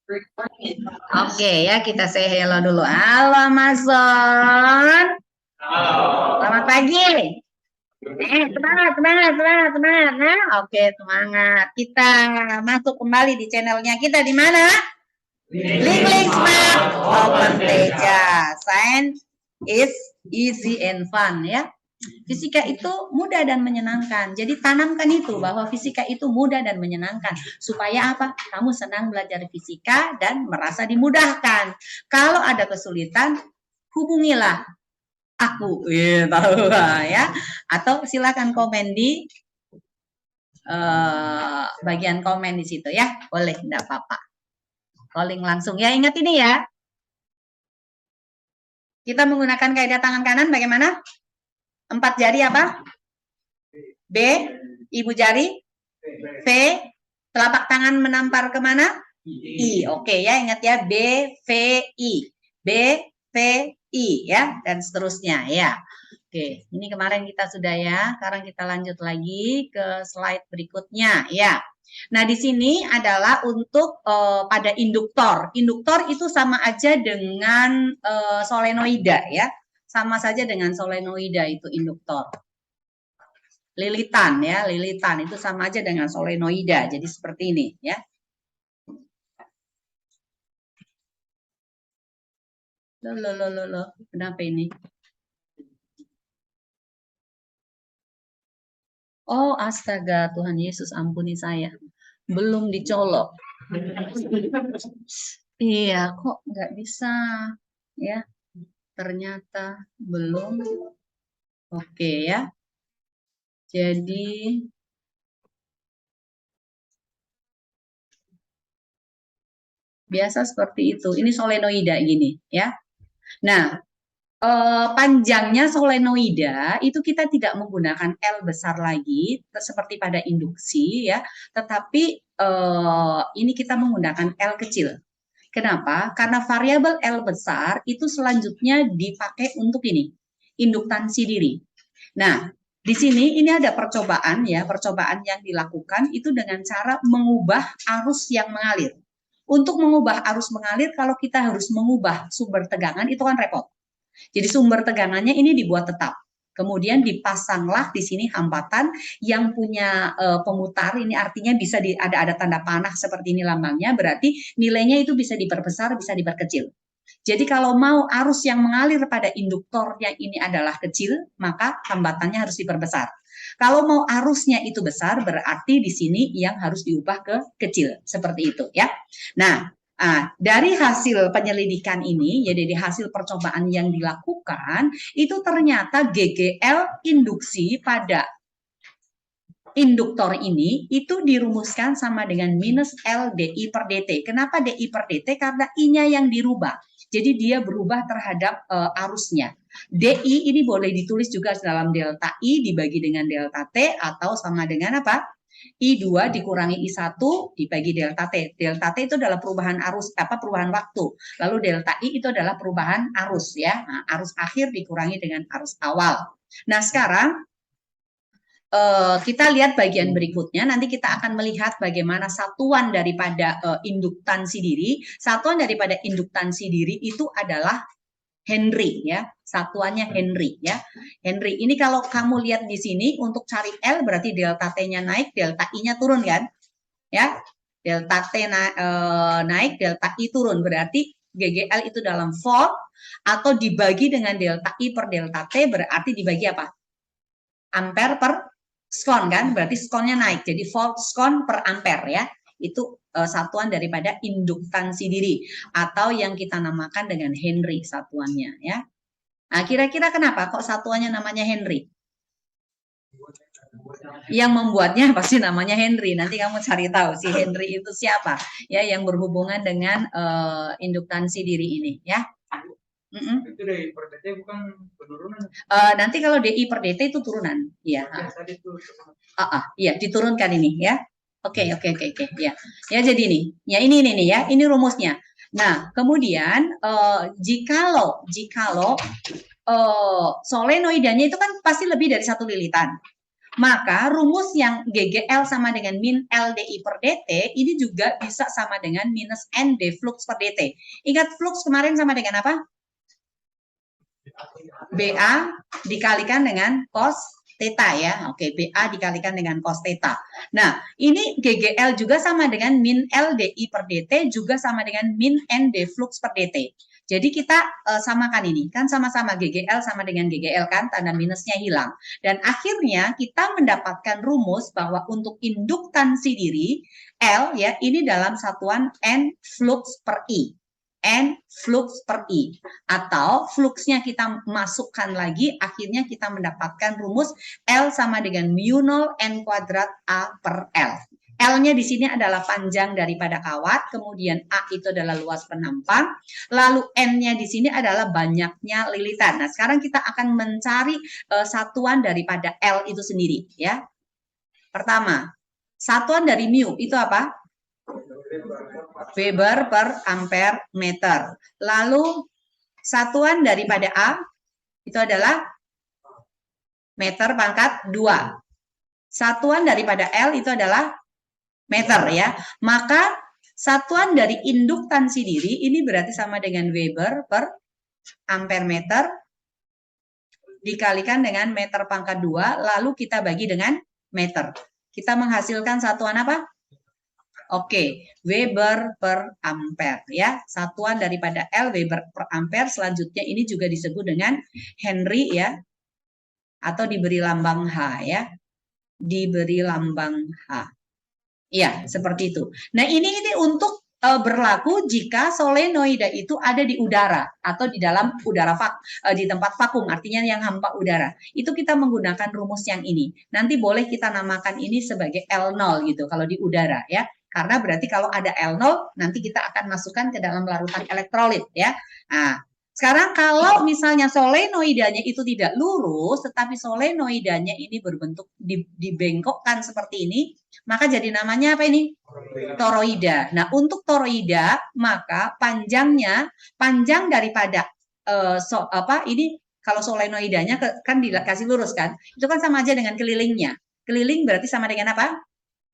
Oke ya, kita say hello dulu. Halo Mas Son. Selamat pagi. Semangat, semangat, semangat, semangat. Nah, oke, semangat. Kita masuk kembali di channelnya kita di mana? Link Smart Open Teja. Science is easy and fun ya. Fisika itu mudah dan menyenangkan. Jadi tanamkan itu bahwa fisika itu mudah dan menyenangkan. Supaya apa? Kamu senang belajar fisika dan merasa dimudahkan. Kalau ada kesulitan, hubungilah aku. Tahu ya. Atau silakan komen di bagian komen di situ ya. Boleh, enggak apa-apa. Calling langsung ya. Ingat ini ya. Kita menggunakan kaidah tangan kanan bagaimana? 4 jari apa? B, ibu jari. V, telapak tangan menampar kemana? I. Oke ya, ingat ya. B, V, I. B, V, I ya. Dan seterusnya ya. Oke, ini kemarin kita sudah ya. Sekarang kita lanjut lagi ke slide berikutnya ya. Nah, di sini adalah untuk pada induktor. Induktor itu sama aja dengan solenoida ya. Sama saja dengan solenoida itu induktor. Lilitan ya, lilitan itu sama aja dengan solenoida. Jadi seperti ini ya. Loh, kenapa ini? Oh, astaga, Tuhan Yesus ampuni saya. Belum dicolok. Iya, kok nggak bisa ya? Ternyata belum. Oke ya. Jadi biasa seperti itu. Ini solenoida gini ya. Nah, panjangnya solenoida itu kita tidak menggunakan L besar lagi seperti pada induksi ya, tetapi ini kita menggunakan L kecil. Kenapa? Karena variabel L besar itu selanjutnya dipakai untuk ini, induktansi diri. Nah, di sini ini ada percobaan ya, percobaan yang dilakukan itu dengan cara mengubah arus yang mengalir. Untuk mengubah arus mengalir, kalau kita harus mengubah sumber tegangan itu kan repot. Jadi sumber tegangannya ini dibuat tetap. Kemudian dipasanglah di sini hambatan yang punya pemutar, ini artinya bisa ada tanda panah seperti ini lambangnya, berarti nilainya itu bisa diperbesar, bisa diperkecil. Jadi kalau mau arus yang mengalir pada induktor yang ini adalah kecil, maka hambatannya harus diperbesar. Kalau mau arusnya itu besar, berarti di sini yang harus diubah ke kecil, seperti itu ya. Nah, dari hasil penyelidikan ini, ya dari hasil percobaan yang dilakukan, itu ternyata GGL induksi pada induktor ini itu dirumuskan sama dengan minus L DI per DT. Kenapa DI per DT? Karena I-nya yang dirubah. Jadi dia berubah terhadap arusnya. DI ini boleh ditulis juga dalam delta I dibagi dengan delta T atau sama dengan apa? I2 dikurangi I1 dibagi delta T. Delta T itu adalah perubahan arus, perubahan waktu. Lalu delta I itu adalah perubahan arus ya. Nah, arus akhir dikurangi dengan arus awal. Nah, sekarang kita lihat bagian berikutnya. Nanti kita akan melihat bagaimana satuan daripada induktansi diri. Satuan daripada induktansi diri itu adalah Henry ya. Satuannya Henry ya. Henry ini kalau kamu lihat di sini untuk cari L berarti delta T-nya naik, delta I-nya turun kan? Ya. Delta T naik, delta I turun. Berarti GGL itu dalam volt atau dibagi dengan delta I per delta T berarti dibagi apa? Ampere per skon kan? Berarti skonnya naik. Jadi volt skon per ampere ya. Itu satuan daripada induktansi diri atau yang kita namakan dengan Henry satuannya ya. Nah, kira-kira kenapa kok satuannya namanya Henry? Yang membuatnya pasti namanya Henry. Nanti kamu cari tahu si Henry itu siapa ya yang berhubungan dengan induktansi diri ini ya. Itu DI per DT bukan penurunan. Nanti kalau DI per DT itu turunan, ya. Iya diturunkan ini ya. Oke ya. Ya jadi ini, ya ini nih ya, ini rumusnya. Nah kemudian jikalau solenoidanya itu kan pasti lebih dari satu lilitan. maka rumus yang GGL sama dengan min LDI per DT ini juga bisa sama dengan minus ND flux per DT. Ingat flux kemarin sama dengan apa? BA dikalikan dengan cos theta ya. Oke, BA dikalikan dengan cos theta. Nah, ini GGL juga sama dengan min LDI per DT juga sama dengan min ND flux per DT. Jadi kita samakan ini, kan sama-sama GGL sama dengan GGL kan, tanda minusnya hilang. Dan akhirnya kita mendapatkan rumus bahwa untuk induktansi diri, L ya, ini dalam satuan N flux per I. N flux per I, atau fluxnya kita masukkan lagi, akhirnya kita mendapatkan rumus L sama dengan mu 0 N kuadrat A per L. L-nya di sini adalah panjang daripada kawat, kemudian A itu adalah luas penampang, lalu N-nya di sini adalah banyaknya lilitan. Nah, sekarang kita akan mencari satuan daripada L itu sendiri ya. Pertama, satuan dari mu itu apa? Weber per ampere meter. Lalu satuan daripada A itu adalah meter pangkat 2. Satuan daripada L itu adalah meter ya. Maka satuan dari induktansi diri ini berarti sama dengan Weber per ampere meter dikalikan dengan meter pangkat 2, lalu kita bagi dengan meter. Kita menghasilkan satuan apa? Oke, Weber per ampere ya. Satuan daripada L Weber per ampere. Selanjutnya ini juga disebut dengan Henry ya. Atau diberi lambang H ya. Diberi lambang H. Ya, seperti itu. Nah, ini untuk berlaku jika solenoida itu ada di udara atau di dalam udara di tempat vakum, artinya yang hampa udara. Itu kita menggunakan rumus yang ini. Nanti boleh kita namakan ini sebagai L0 gitu kalau di udara ya. Karena berarti kalau ada L0 nanti kita akan masukkan ke dalam larutan elektrolit ya. Nah, sekarang kalau misalnya solenoidanya itu tidak lurus, tetapi solenoidanya ini berbentuk dibengkokkan seperti ini, maka jadi namanya apa ini? Toroida. Nah, untuk toroida, maka panjang daripada ini kalau solenoidanya kan dikasih lurus kan, itu kan sama aja dengan kelilingnya. Keliling berarti sama dengan apa?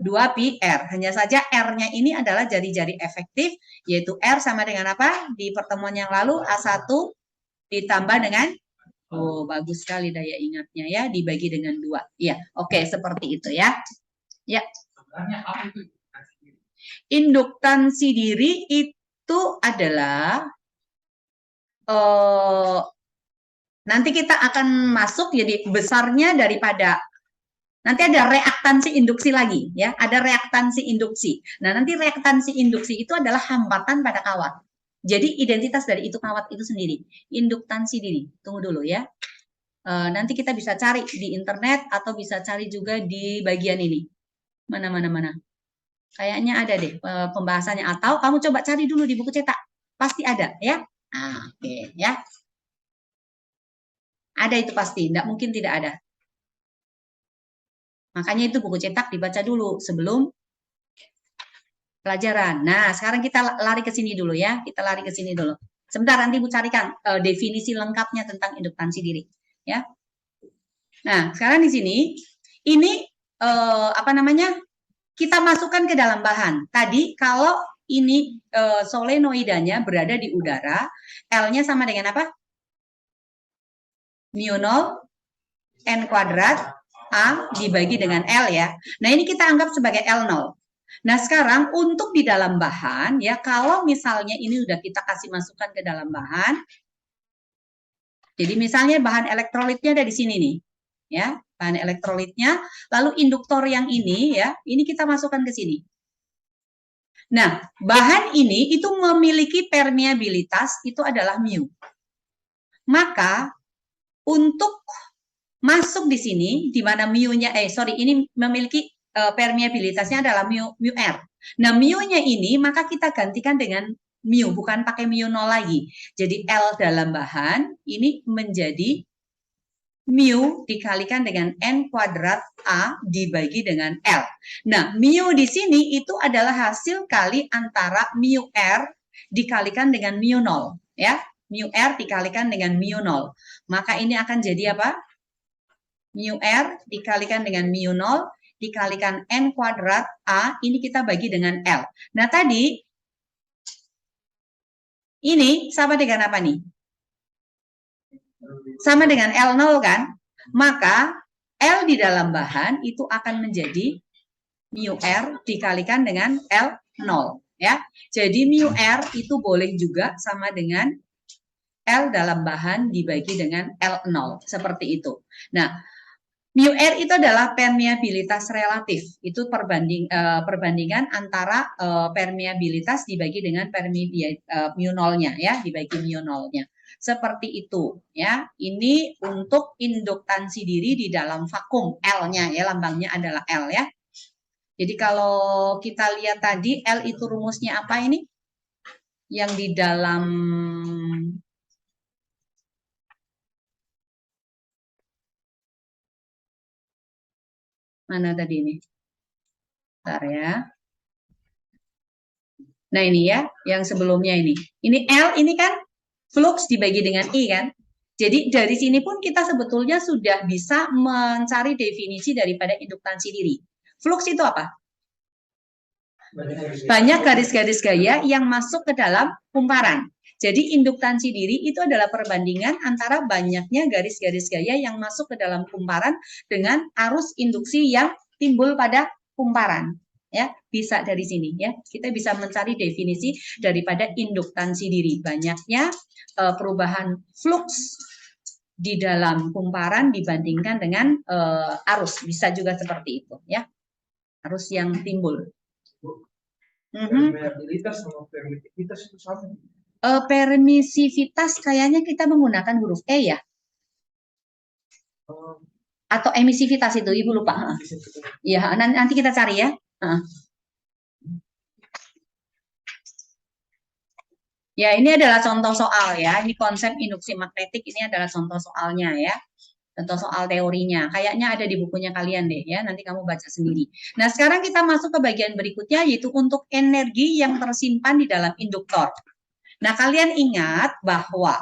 2pi R. Hanya saja R-nya ini adalah jari-jari efektif, yaitu R sama dengan apa? Di pertemuan yang lalu, A1 ditambah dengan, oh bagus sekali daya ingatnya ya, dibagi dengan 2. Ya, oke, seperti itu ya. Ya. Induktansi diri itu adalah, nanti kita akan masuk jadi besarnya daripada, nanti ada reaktansi induksi lagi ya, ada reaktansi induksi. Nah, nanti reaktansi induksi itu adalah hambatan pada kawat. Jadi identitas dari itu kawat itu sendiri. Induktansi diri. Tunggu dulu ya. Nanti kita bisa cari di internet atau bisa cari juga di bagian ini. Mana. Kayaknya ada deh pembahasannya, atau kamu coba cari dulu di buku cetak. Pasti ada ya. Nah, oke ya. Ada itu pasti, tidak mungkin tidak ada. Makanya itu buku cetak dibaca dulu sebelum pelajaran. Nah, sekarang kita lari ke sini dulu ya. Kita lari ke sini dulu. Sebentar, nanti Bu carikan definisi lengkapnya tentang induktansi diri. Ya. Nah, sekarang di sini, ini kita masukkan ke dalam bahan. Tadi kalau ini solenoidanya berada di udara, L-nya sama dengan apa? Mu 0 N kuadrat A dibagi dengan L ya. Nah, ini kita anggap sebagai L0. Nah, sekarang untuk di dalam bahan ya, kalau misalnya ini udah kita kasih masukkan ke dalam bahan, jadi misalnya bahan elektrolitnya ada di sini nih, ya, bahan elektrolitnya, lalu induktor yang ini ya, ini kita masukkan ke sini. Nah, bahan ini itu memiliki permeabilitas itu adalah mu. Maka untuk masuk di sini, di mana mu-nya, ini memiliki permeabilitasnya adalah mu R. Nah, mu-nya ini maka kita gantikan dengan mu, bukan pakai mu 0 lagi. Jadi L dalam bahan ini menjadi mu dikalikan dengan N kuadrat A dibagi dengan L. Nah, mu di sini itu adalah hasil kali antara mu R dikalikan dengan mu 0. Ya, mu R dikalikan dengan mu 0. Maka ini akan jadi apa? mu R dikalikan dengan mu 0 dikalikan N kuadrat A, ini kita bagi dengan L. Nah, tadi ini sama dengan apa nih? Sama dengan L0 kan? Maka L di dalam bahan itu akan menjadi mu R dikalikan dengan L0 ya. Jadi mu R itu boleh juga sama dengan L dalam bahan dibagi dengan L0 seperti itu. Nah, mu R itu adalah permeabilitas relatif. Itu perbandingan antara permeabilitas dibagi dengan mu nolnya ya, dibagi mu nolnya. Seperti itu ya. Ini untuk induktansi diri di dalam vakum L-nya ya, lambangnya adalah L ya. Jadi kalau kita lihat tadi L itu rumusnya apa ini? Yang di dalam mana tadi ini? Bentar ya. Nah ini ya, yang sebelumnya ini. Ini L ini kan flux dibagi dengan I kan. Jadi dari sini pun kita sebetulnya sudah bisa mencari definisi daripada induktansi diri. Flux itu apa? Banyak garis-garis gaya yang masuk ke dalam kumparan. Jadi induktansi diri itu adalah perbandingan antara banyaknya garis-garis gaya yang masuk ke dalam kumparan dengan arus induksi yang timbul pada kumparan. Ya, bisa dari sini ya. Kita bisa mencari definisi daripada induktansi diri. Banyaknya perubahan flux di dalam kumparan dibandingkan dengan arus. Bisa juga seperti itu ya. Arus yang timbul. Permeabilitas sama permisivitas itu sama. Permisivitas kayaknya kita menggunakan huruf E ya. Atau emisivitas itu, Ibu lupa. Ya, nanti kita cari ya. Ya, ini adalah contoh soal ya. Ini konsep induksi magnetik, ini adalah contoh soalnya ya. Contoh soal teorinya. Kayaknya ada di bukunya kalian deh ya. Nanti kamu baca sendiri. Nah, sekarang kita masuk ke bagian berikutnya, yaitu untuk energi yang tersimpan di dalam induktor. Nah, kalian ingat bahwa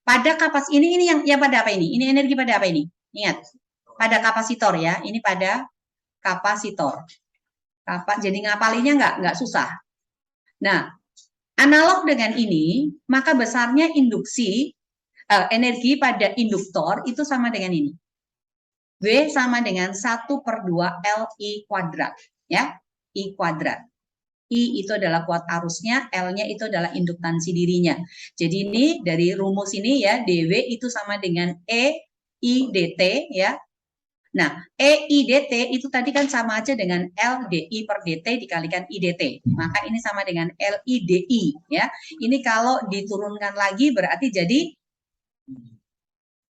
pada kapas ini yang pada apa ini? Ini energi pada apa ini? Ingat, pada kapasitor ya. Ini pada kapasitor. Jadi ngapalinya nggak susah. Nah, analog dengan ini, maka besarnya induksi energi pada induktor itu sama dengan ini. W sama dengan 1/2 LI kuadrat ya. I kuadrat. I itu adalah kuat arusnya, L-nya itu adalah induktansi dirinya. Jadi ini dari rumus ini ya, dW itu sama dengan E I dt ya. Nah, E I dt itu tadi kan sama aja dengan L dI per dt dikalikan I dt. Maka ini sama dengan L I dI ya. Ini kalau diturunkan lagi berarti jadi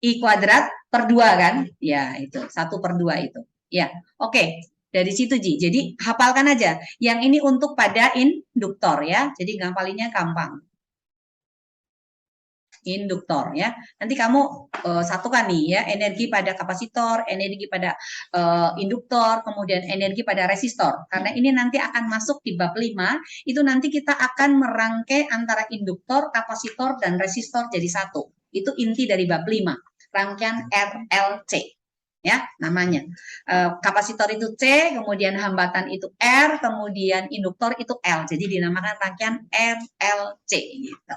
I kuadrat per 2 kan? Ya, itu 1/2 itu. Ya, oke. Dari situ Ji. Jadi hafalkan aja. Yang ini untuk pada induktor ya. Jadi ngapalinnya gampang. Induktor ya. Nanti kamu satukan nih ya, energi pada kapasitor, energi pada induktor, kemudian energi pada resistor. Karena ini nanti akan masuk di bab 5, itu nanti kita akan merangkai antara induktor, kapasitor dan resistor jadi satu. Itu inti dari bab 5, rangkaian RLC. Ya, namanya. Kapasitor itu C, kemudian hambatan itu R, kemudian induktor itu L. Jadi dinamakan rangkaian RLC gitu.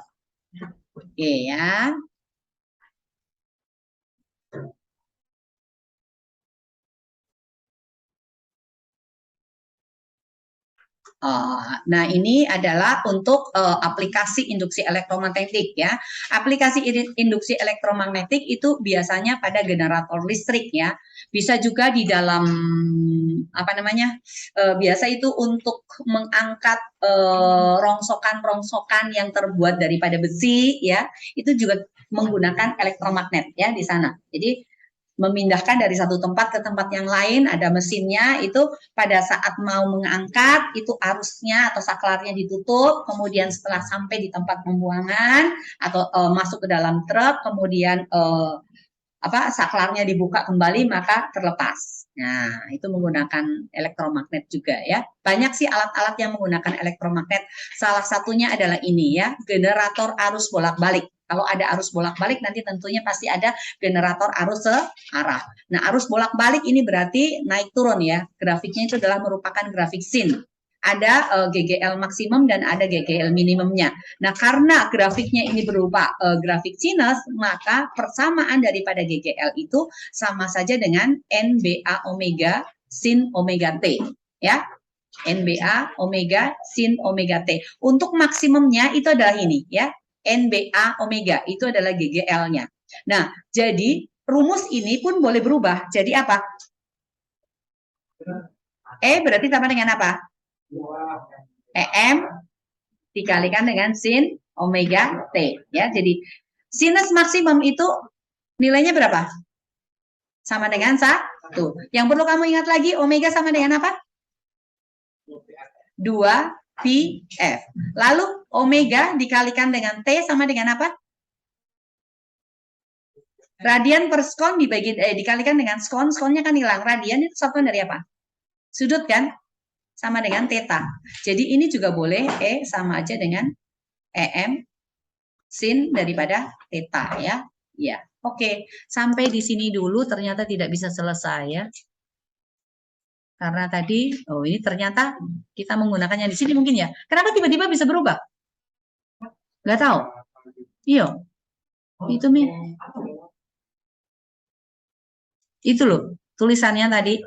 Oke ya. Nah, ini adalah untuk aplikasi induksi elektromagnetik ya. Aplikasi induksi elektromagnetik itu biasanya pada generator listrik ya. Bisa juga di dalam apa namanya? Biasa itu untuk mengangkat rongsokan-rongsokan yang terbuat daripada besi ya. Itu juga menggunakan elektromagnet ya di sana. Jadi memindahkan dari satu tempat ke tempat yang lain, ada mesinnya, itu pada saat mau mengangkat, itu arusnya atau saklarnya ditutup, kemudian setelah sampai di tempat pembuangan, atau masuk ke dalam truk, kemudian saklarnya dibuka kembali maka terlepas. Nah, itu menggunakan elektromagnet juga ya. Banyak sih alat-alat yang menggunakan elektromagnet. Salah satunya adalah ini ya, generator arus bolak-balik. Kalau ada arus bolak-balik nanti tentunya pasti ada generator arus searah. Nah, arus bolak-balik ini berarti naik turun ya. Grafiknya itu adalah merupakan grafik sin. Ada GGL maksimum dan ada GGL minimumnya. Nah, karena grafiknya ini berupa grafik sinus, maka persamaan daripada GGL itu sama saja dengan NBA omega sin omega T. Ya, NBA omega sin omega T. Untuk maksimumnya itu adalah ini ya, NBA omega itu adalah GGL-nya. Nah, jadi rumus ini pun boleh berubah. Jadi apa? E berarti sama dengan apa? EM dikalikan dengan sin omega T. Ya, jadi sinus maksimum itu nilainya berapa? Sama dengan 1. Yang perlu kamu ingat lagi, omega sama dengan apa? 2 PF. Lalu omega dikalikan dengan T sama dengan apa? Radian per skon dikalikan dengan skon. Skonnya kan hilang. Radian itu satuan dari apa? Sudut kan? Sama dengan theta. Jadi ini juga boleh E sama aja dengan EM sin daripada theta ya. Ya. Oke, sampai di sini dulu ternyata tidak bisa selesai ya. Karena tadi, ini ternyata kita menggunakannya di sini mungkin ya. Kenapa tiba-tiba bisa berubah? Nggak tahu. Iya. Itu loh tulisannya tadi.